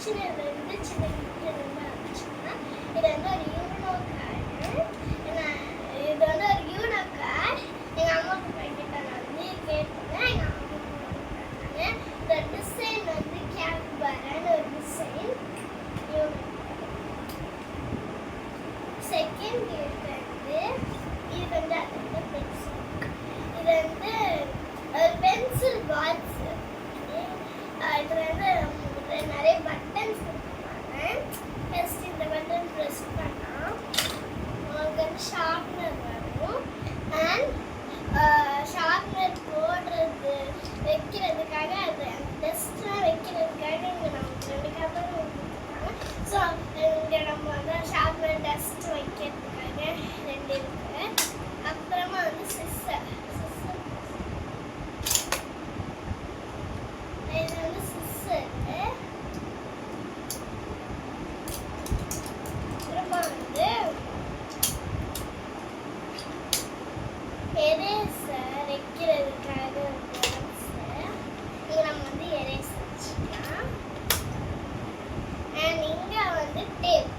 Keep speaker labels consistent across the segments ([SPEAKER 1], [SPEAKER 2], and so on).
[SPEAKER 1] சின்னதுலேருந்து சின்ன கிஃப்ட்லேருந்து ஆரம்பிச்சோம்னா இது வந்து ஒரு யூனோ கார்டு. இது வந்து ஒரு யூனோ கார்டு. எங்கள் அம்மா கிட்ட நான் வந்து கேட்டேன். எங்கள் அம்மா கொடுத்தாங்க. இந்த டிசைன் வந்து கேம்பரான ஒரு டிசைன். செகண்ட் கிஃப்ட் வந்து இது வந்து அது வந்து பென்சில். இது வந்து ஒரு பென்சில் பாக்ஸ். இது வந்து நிறைய பட்டன்ஸ் கொடுத்துருக்காங்க. ஃபர்ஸ்ட் இந்த பட்டன் ப்ரெஸ் பண்ணால் உங்களுக்கு வந்து ஷார்ப்னர் வரும். அண்ட் ஷார்ப்னர் போடுறது வைக்கிறதுக்காக அது டஸ்ட்லாம் வைக்கிறதுக்காக இங்கே நமக்கு 2 கவர் கொடுத்துருக்காங்க. ஸோ இங்கே நம்ம வந்து ஷார்ப்னர் டஸ்ட் வைக்கிறதுக்காக 2 இருக்குது. அப்புறமா வந்து சிஸ்ஸர். இது வந்து சிஸ்ஸர். அப்புறமா வந்து எரேசர் வைக்கிறதுக்காக ஒரு எரேசர். இங்கே நம்ம வந்து எரேசர் வச்சுக்கலாம். அண்ட் இங்கே வந்து டேப்.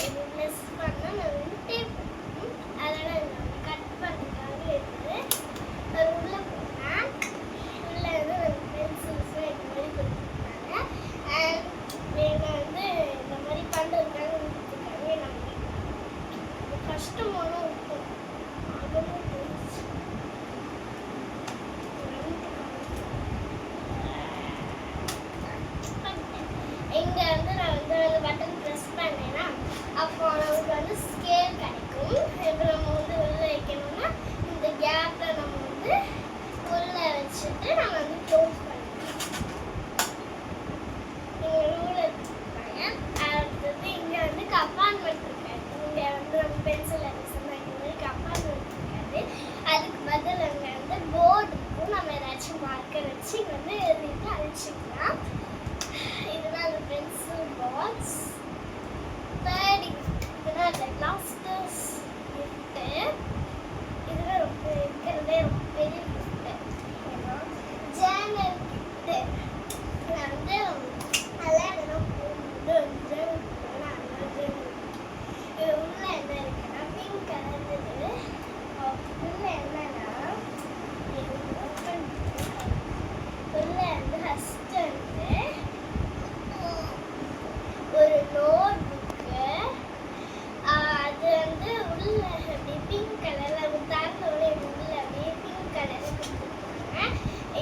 [SPEAKER 1] இது ப்ளஸ் பண்ணால் நம்ம வந்து டேப் அதெல்லாம் இங்கே வந்து கட் பண்ணுறதுக்காக இருக்குது. அது உள்ளே போனால் உள்ளே வந்து நம்ம பென்சில்ஸ்லாம் இந்த மாதிரி கொடுத்துருக்காங்க. அண்ட் நீங்கள் வந்து இந்த மாதிரி பண்ணுறதுக்காக கொடுத்துருக்காங்க. நம்ம கஷ்டமான இருக்கும். அதுவும் இங்கே வந்து நான் வந்து பட்டன் ப்ரெஸ் பண்ணேன்னா அப்போ நமக்கு வந்து ஸ்கேல் கிடைக்கும். இப்போ நம்ம வந்து உள்ளே வைக்கணும்னா இந்த கேப்பில் நம்ம வந்து உள்ளே வச்சுட்டு நம்ம வந்து க்ளோஸ் பண்ணிக்கலாம். இங்கே ரூல் எடுத்துருக்காங்க. அடுத்தது இங்கே வந்து கம்பார்ட்மெண்ட் இருக்காது. இங்கே வந்து நம்ம பென்சில் அடிச்சுன்னா இந்த மாதிரி கம்பார்ட்மெண்ட் இருக்காது. அதுக்கு பதில் அங்கே வந்து போர்டு இருக்கும். நம்ம ஏதாச்சும் மார்க்கர் வச்சு இங்கே வந்து எழுதிட்டு அழிச்சிக்கலாம். இதுதான் அந்த பென்சில் பாக்ஸ். தேர்ட் இதுதான் அந்த லாஸ்டஸ் கிஃப்ட்டு. இதுதான் ரொம்ப இருக்கிறதே ரொம்ப பெரிய கிஃப்ட்டு. Journal gift. நான் வந்து நல்லா எதனா போகும்போது ஜேர்னல் போட்டேன்னா அதெல்லாம் ஜேர்னல். இது உள்ள என்ன இருக்குன்னா பிங்க் கலர். இது உள்ள என்னன்னா உள்ள வந்து ஃபஸ்ட்டு வந்து ஒரு நோட் புக்கு. அது வந்து உள்ள அப்படியே பிங்க் கலரில் அது தாண்டோட உள்ள அப்படியே பிங்க் கலரில் கொடுத்துருக்காங்க.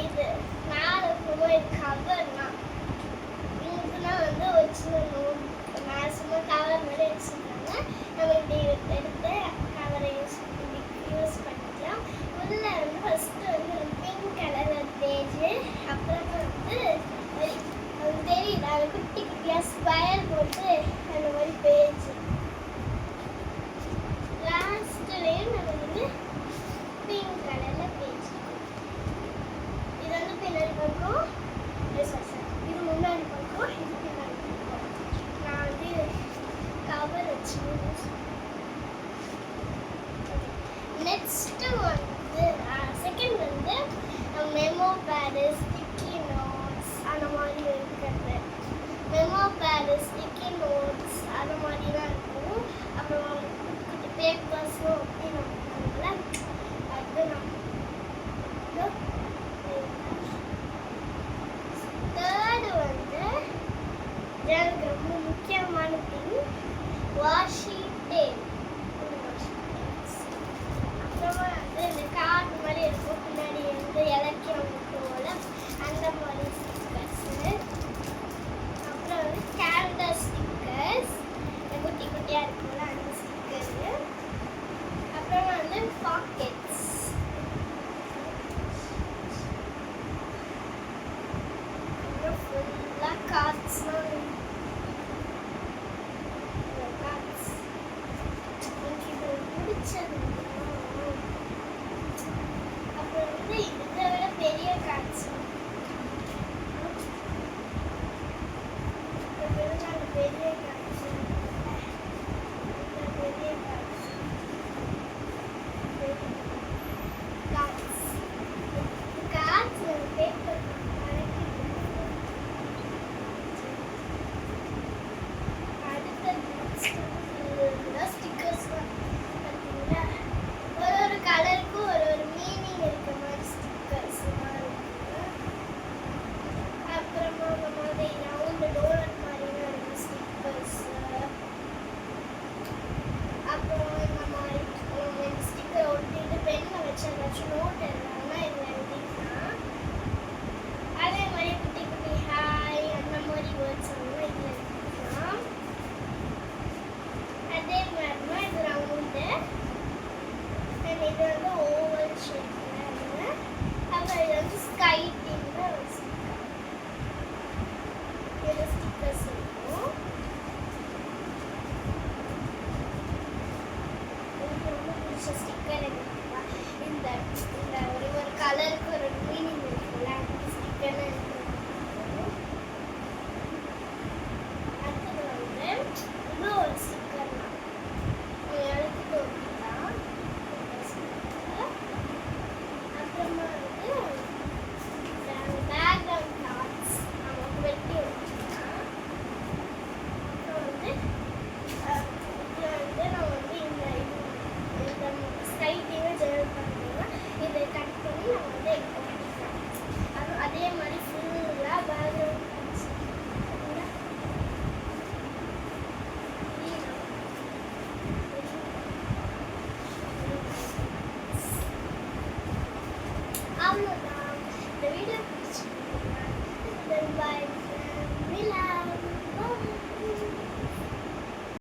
[SPEAKER 1] இது மேலே போகும். இது கவர்னா இதுனா வந்து ஒரு சின்ன நோட் புக்கு. மேலே சும்மா கவர் மாதிரி வச்சுருக்காங்க. நம்ம இப்படி எடுத்து கவரை யூஸ் பண்ணிக்கலாம். உள்ள வந்து ஃபஸ்ட்டு வந்து பிங்க் கலர் பேஜு. அப்புறமா வந்து அது தெரியுது. அது குட்டி குட்டியாக ஸ்கொயர் போட்டு அந்த மாதிரி பேஜ். லாஸ்ட்லேயும் நம்ம வந்து பிங்க் கலரில் பேஜ். இது வந்து பின்னாடி பக்கம். இது முன்னாடி பக்கம். இது பின்னாடி பக்கம். நான் வந்து கவர் வச்சு நெக்ஸ்ட்டு வந்து செகண்ட் வந்து மெமோ பேடு, ஸ்டிக்கி நோட்ஸ் அந்த மாதிரி இருக்கிறது. மெமோ பேடு, ஸ்டிக்கி நோட்ஸ் அந்த மாதிரிலாம் இருக்கும். அப்புறம் குட்டி பேப்பர்ஸும் அப்படி நம்ம அது நம்ம தேர்டு வந்து எனக்கு ரொம்ப முக்கியமான திங் வாஷி டேப். அப்புறமா வந்து இந்த கார்டு மாதிரி இருக்கும். பின்னாடி வந்து இலக்கியம் போல அந்த மாதிரி ஸ்டிக்கர்ஸு. அப்புறம் வந்து கேலண்டர் ஸ்டிக்கர்ஸ் குட்டி குட்டியாக இருக்கும்ல அந்த ஸ்டிக்கரு. அப்புறமா வந்து பாக்கெட்ஸ். அப்புறம் ஃபுல்லாக கார்ட்ஸ்லாம் எனக்கு இது பிடிச்சது. அப்புறம் வந்து இதை விட பெரிய கார்ட்ஸ் பெரிய கார்ட்ஸ் கார்ட்ஸ் பேப்பர் ரைட்டிங்ல ஒரு ஸ்டிக்கர்ஸ் இருக்கும். எனக்கு ரொம்ப பிடிச்ச ஸ்டிக்கர் என்னன்னா இந்த இந்த ஒரு கலருக்கு ஒரு மீனிங் இருக்குல்ல, அந்த ஸ்டிக்கர்னு எனக்கு ரொம்ப பிடிக்கும். அடுத்தது வந்து இன்னும் ஒரு ஸ்டிக்கர் தான், எழுத்துட்டு ஒட்டிதான் ஸ்டிக்கர். அப்புறமா வந்து பேக்ரவுண்ட் கிளாத்ஸ் நமக்கு வெட்டி ஒட்டிக்கலாம். அப்புறம் வந்து இதில் வந்து நம்ம வந்து இந்த ஸ்கைட் இமேஜ் எடிட் பண்ணோம்னா இதை கட் பண்ணி நம்ம வந்து ஒட்டிக்கலாம். அதே மாதிரி ஃபுல்லாக பேக்ரவுண்ட் கிளாத்ஸ் அவ்வளோதான்.